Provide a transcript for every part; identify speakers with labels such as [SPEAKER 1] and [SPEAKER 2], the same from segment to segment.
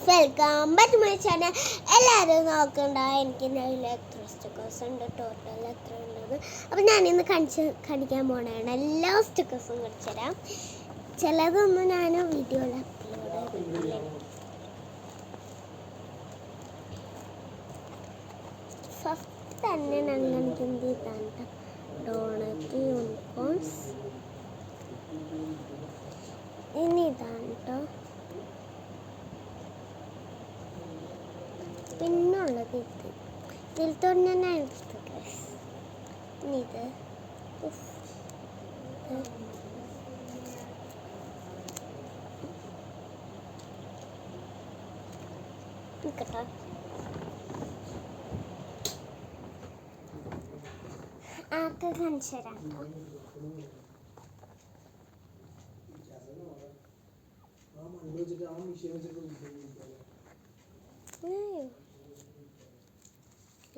[SPEAKER 1] Welcome back my channel. എല്ലാവരും നോക്കണ്ട എനിക്ക് എത്ര സ്റ്റിക്കേഴ്സ് ഉണ്ട്, ടോട്ടൽ എത്ര ഉള്ളത്. അപ്പം ഞാനിന്ന് കാണിക്കാൻ പോകണതാണ്. എല്ലാ സ്റ്റിക്കേഴ്സും കാണിച്ചു തരാം. ചിലതൊന്നും ഞാൻ വീഡിയോയിൽ അപ്ലോഡ് ചെയ്തിട്ടില്ല. ഫസ്റ്റ് തന്നെ ഞങ്ങൾ ഹിന്ദി താണ്ട ഡോണറ്റ് യൂണിക്കോൺസ് ഇനി ഇതാണ് പിന്നുള്ളത്. ഇതിൽ തന്നെ ഞാൻ എടുത്ത ഡ്രസ്. ഇനി ഇത് കേട്ടോ. ആദ്യം കാണിച്ചു തരാം.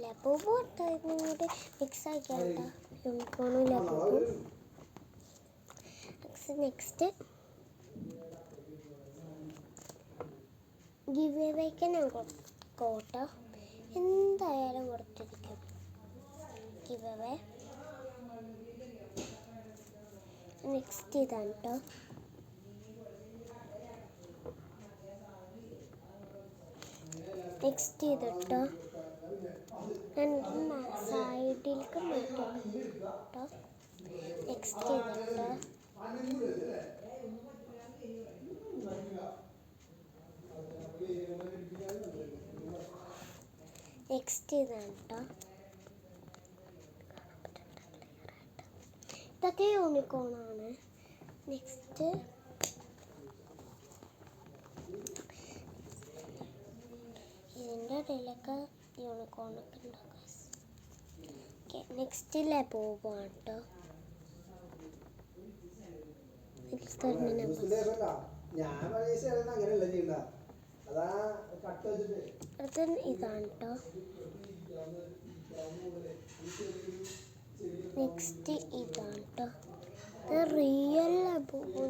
[SPEAKER 1] ലബോബോ ഇങ്ങോട്ട് മിക്സ് ആക്കിയാട്ടോ യൂണിക്കോണും ലബോബും. നെക്സ്റ്റ് ഗിവ് അവേക്ക് ഞാൻ കോട്ടോ എന്തായാലും കൊടുത്തിരിക്കും. ഗിവ് അവേ നെക്സ്റ്റ് ഇതാണ് കേട്ടോ. നെക്സ്റ്റ് ഇത് കേട്ടോ. ഞാൻ സൈഡിലേക്ക് മാറ്റാം കേട്ടോ. നെക്സ്റ്റ് ഇത് കേട്ടോ. നെക്സ്റ്റ് ഇതാണ് കേട്ടോ. ഇതൊക്കെ യൂണിക്കോണാണ്. നെക്സ്റ്റ് ഇതിൻ്റെ ഇടയിലൊക്കെ യൂണിക്കോണൊക്കെ ഉണ്ടാക്കാം. നെക്സ്റ്റ് ലബോബാണ് കേട്ടോ. അത് ഇതാണ് കേട്ടോ. നെക്സ്റ്റ് ഇതാണ് കേട്ടോ. ഇത് റിയൽ ലബോബ്.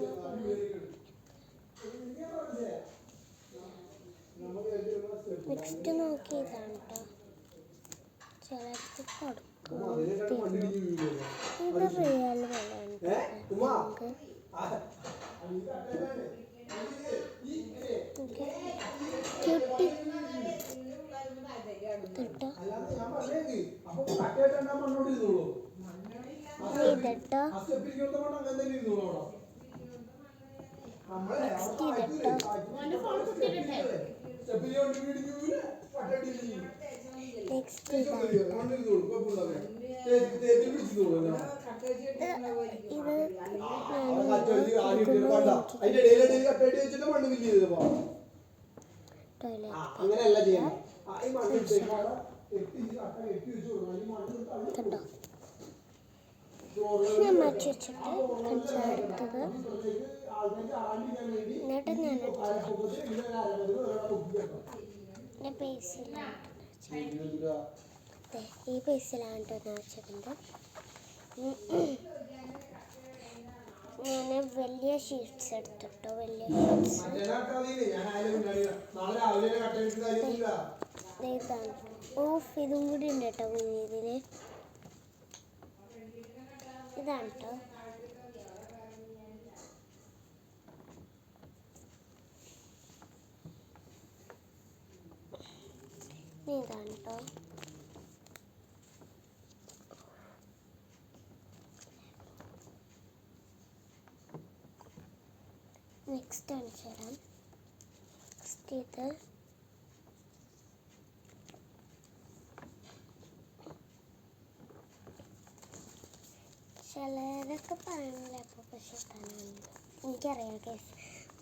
[SPEAKER 1] നെക്സ്റ്റ് നോക്കി ഇതാണ് കേട്ടോ. ചിലർക്ക് കൊടുക്കും. ഇത് റിയൽ വിലയുണ്ട്. ക്യൂട്ടി കേട്ടോ. ഇതട്ടോ. നെക്സ്റ്റ് ഇതട്ടോ. നെക്സ്റ്റ് കണ്ടോ. ഞാൻ മാറ്റി വെച്ചിട്ട് എടുത്തത്. എന്നിട്ട് ഞാൻ ഈ പേസിലാണ് ഞാൻ വെച്ചിട്ടുണ്ട്. ഞാൻ വലിയ ഷീറ്റ്സ് എടുത്തിട്ടോ. വലിയ ഷീറ്റ്സ് ഇതാണ്. ഓഫ് ഇതും കൂടി ഉണ്ട് കേട്ടോ. ഇതിൽ ഇതാണ് കേട്ടോ. ഇതാണ് കേട്ടോ. നെക്സ്റ്റ് കാണിച്ചു തരാം. നെക്സ്റ്റ് ഇത് ചിലരൊക്കെ പറയണില്ല. അപ്പോൾ പക്ഷെ എനിക്കറിയാം കേസ്.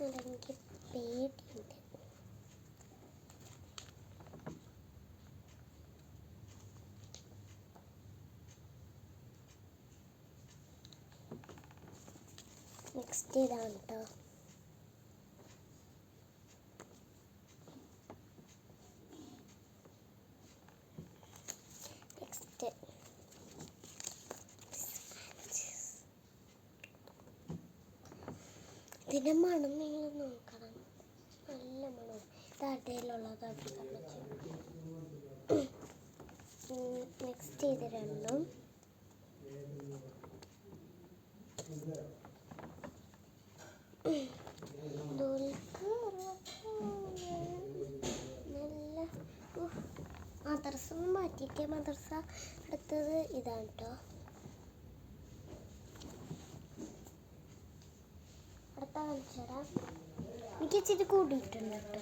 [SPEAKER 1] എനിക്ക് പേടിയുണ്ട്. നെക്സ്റ്റ് ഇതാണ് കേട്ടോ. നെക്സ്റ്റ് ഇതിൻ്റെ മണം നിങ്ങൾ നോക്കണം. നല്ല മണം. തടയിലുള്ളതാക്കി നെക്സ്റ്റ് ഇത് രണ്ടും നല്ല മദർസ മാറ്റിയിട്ട് മദർസ അടുത്തത് ഇതാണ് കേട്ടോ. അടുത്ത കാണിച്ചുതരാം. എനിക്ക് ഇച്ചിരി കൂടിയിട്ടുണ്ട് കേട്ടോ.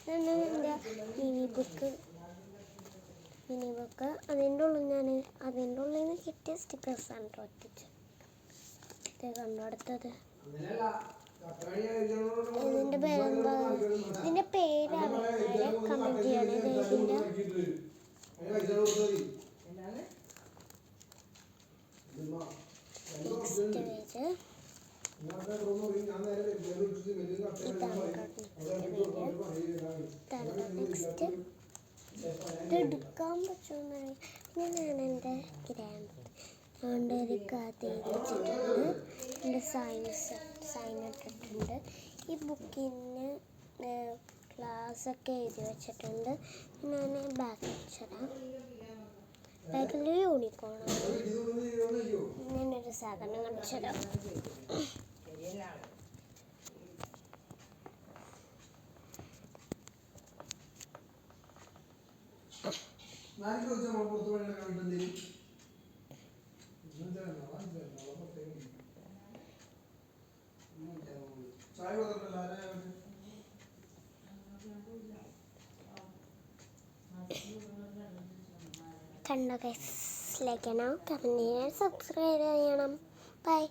[SPEAKER 1] ഇതാണ് എൻ്റെ മിനി ബുക്ക്. അതിൻ്റെ ഉള്ളിൽ നിന്ന് കിട്ടിയ സ്റ്റിക്കേഴ്സാണ് കേട്ടോ ഒട്ടിച്ച്. ഇത് കണ്ടു. അടുത്തത് ഇതിൻ്റെ പേരെന്താ, ഇതിൻ്റെ പേരറിയാൻ കമൻറ്റ് ചെയ്യണേ. ഇതിൻ്റെ നെക്സ്റ്റ് പേജ് നെക്സ്റ്റ് ഇത് എടുക്കാൻ പറ്റുമെന്ന്. പിന്നെ ഞാൻ എൻ്റെ ഗ്രാൻഡ് ഒരു കഥ വെച്ചിട്ടുണ്ട്. എൻ്റെ സൈൻ ഇട്ടിട്ടുണ്ട്. ഈ ബുക്കിന് ക്ലാസ്സൊക്കെ എഴുതി വെച്ചിട്ടുണ്ട്. ഞാൻ ബാക്ക് വെച്ചിടാം. ബാക്കിൽ യൂണിക്കോണാണ്. ഞാനൊരു സാധനം കാണിച്ചുതരാം. കണ്ടോ ഗൈസ്? ലൈക്ക് ചെയ്യണം, കമൻറ്റ് ചെയ്യണം, സബ്സ്ക്രൈബ് ചെയ്യണം. ബൈ.